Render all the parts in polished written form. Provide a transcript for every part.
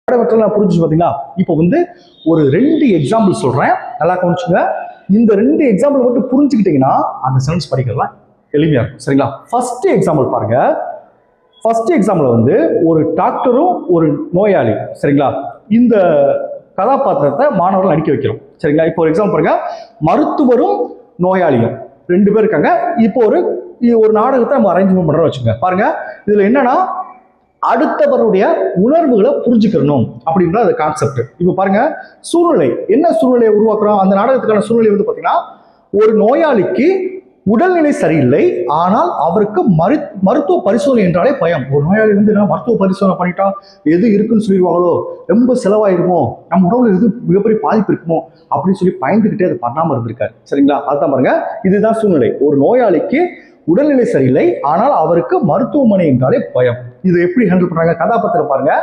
புரிஞ்சு பாத்தீங்களா? இப்போ வந்து ஒரு 2 எக்ஸாம்பிள் சொல்றேன், நல்லா கவனிச்சுங்க. இந்த 2 எக்ஸாம்பிள் மட்டும் புரிஞ்சுக்கிட்டீங்கன்னா அந்த சென்டென்ஸ் படிக்கலாம் எளிமையா இருக்கும். சரிங்களா? ஃபர்ஸ்ட் எக்ஸாம்பிள் பாருங்க. ஃபர்ஸ்ட் எக்ஸாம்பிள் வந்து ஒரு டாக்டரும் ஒரு நோயாளி, சரிங்களா? இந்த கதாபாத்திரத்தை மாணவர்கள் நடிக்க வைக்கிறோம். சரிங்களா? இப்போ ஒரு எக்ஸாம்பிள் பாருங்க. மருத்துவரும் நோயாளியும் 2 பேர் இருக்காங்க. இப்போ ஒரு நாடகத்தை நம்ம அரேஞ்ச்மெண்ட் பண்றோம் வச்சுங்க. பாருங்க, இதுல என்னன்னா அடுத்தவருடைய உணர்வுகளை புரிஞ்சுக்கணும் அப்படின்ற அந்த கான்செப்ட். இப்போ பாருங்க, சூழ்நிலை என்ன சூழ்நிலையை உருவாக்குறோம்? அந்த நாடகத்துக்கான சூழ்நிலை வந்து பாத்தீங்கன்னா, ஒரு நோயாளிக்கு உடல்நிலை சரியில்லை, ஆனால் அவருக்கு மருத்துவ பரிசோதனை என்றாலே பயம். ஒரு நோயாளி வந்து மருத்துவ பரிசோதனை பண்ணிட்டா எது இருக்குன்னு சொல்லிடுவாங்களோ, ரொம்ப செலவாயிருமோ, நம்ம உடம்புல எது மிகப்பெரிய பாதிப்பு இருக்குமோ அப்படின்னு சொல்லி பயந்துகிட்டே அதை பண்ணாம இருந்திருக்காரு. சரிங்களா? அதுதான் பாருங்க, இதுதான் சூழ்நிலை. ஒரு நோயாளிக்கு உடல்நிலை சரியில்லை, ஆனால் அவருக்கு மருத்துவமனை என்றாலே பயம். இது எப்படி ஹேண்டில் பண்றாங்க? கதாபாத்திரம் பாருங்க.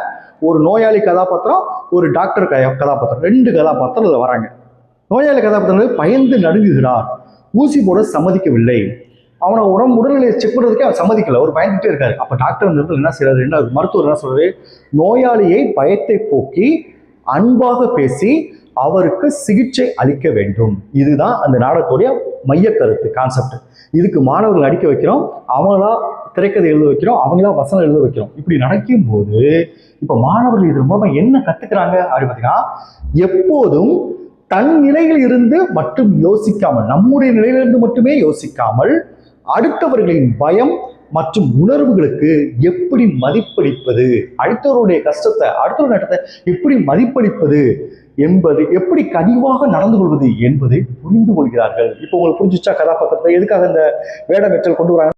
ஒரு நோயாளி கதாபாத்திரம், ஒரு டாக்டர் கதாபாத்திரம், 2 கதாபாத்திரம் இதுல வராங்க. நோயாளி கதாபாத்திரம் பயந்து நடுங்குகிறார், ஊசி போட சம்மதிக்கவில்லை, அவனை உடல்நிலையை செக் பண்றதுக்கே அவன் சம்மதிக்கல, ஒரு பயந்துட்டே இருக்காரு. அப்ப டாக்டர் என்ன செய்யறாரு? ரெண்டாவது மருத்துவர் என்ன சொல்றாரு? நோயாளியை பயத்தை போக்கி அன்பாக பேசி அவருக்கு சிகிச்சை அளிக்க வேண்டும். இதுதான் அந்த நாடகத்துடைய மைய கருத்து, கான்செப்ட். இதுக்கு மாணவர்கள் நடிக்க வைக்கிறோம், அவங்களா திரைக்கதை எழுத வைக்கிறோம், அவங்களா வசனம் எழுத வைக்கிறோம். இப்படி நடக்கும் போது இப்ப மாணவர்கள் இது மூலமா என்ன கத்துக்கிறாங்க அப்படின்னு பாத்தீங்கன்னா, எப்போதும் தன் நிலையில் இருந்து மட்டும் யோசிக்காமல், நம்முடைய நிலையிலிருந்து மட்டுமே யோசிக்காமல், அடுத்தவர்களின் பயம் மற்றும் உணர்வுகளுக்கு எப்படி மதிப்பளிப்பது, அடுத்தவருடைய கஷ்டத்தை, அடுத்தவருடைய நேரத்தை எப்படி மதிப்பளிப்பது என்பது, எப்படி கனிவாக நடந்து கொள்வது என்பதை புரிந்து கொள்கிறார்கள். இப்போ உங்களுக்கு புரிஞ்சுச்சா கதாபாத்திரத்தை எதுக்காக இந்த வேட மெட்டல் கொண்டு வராங்க?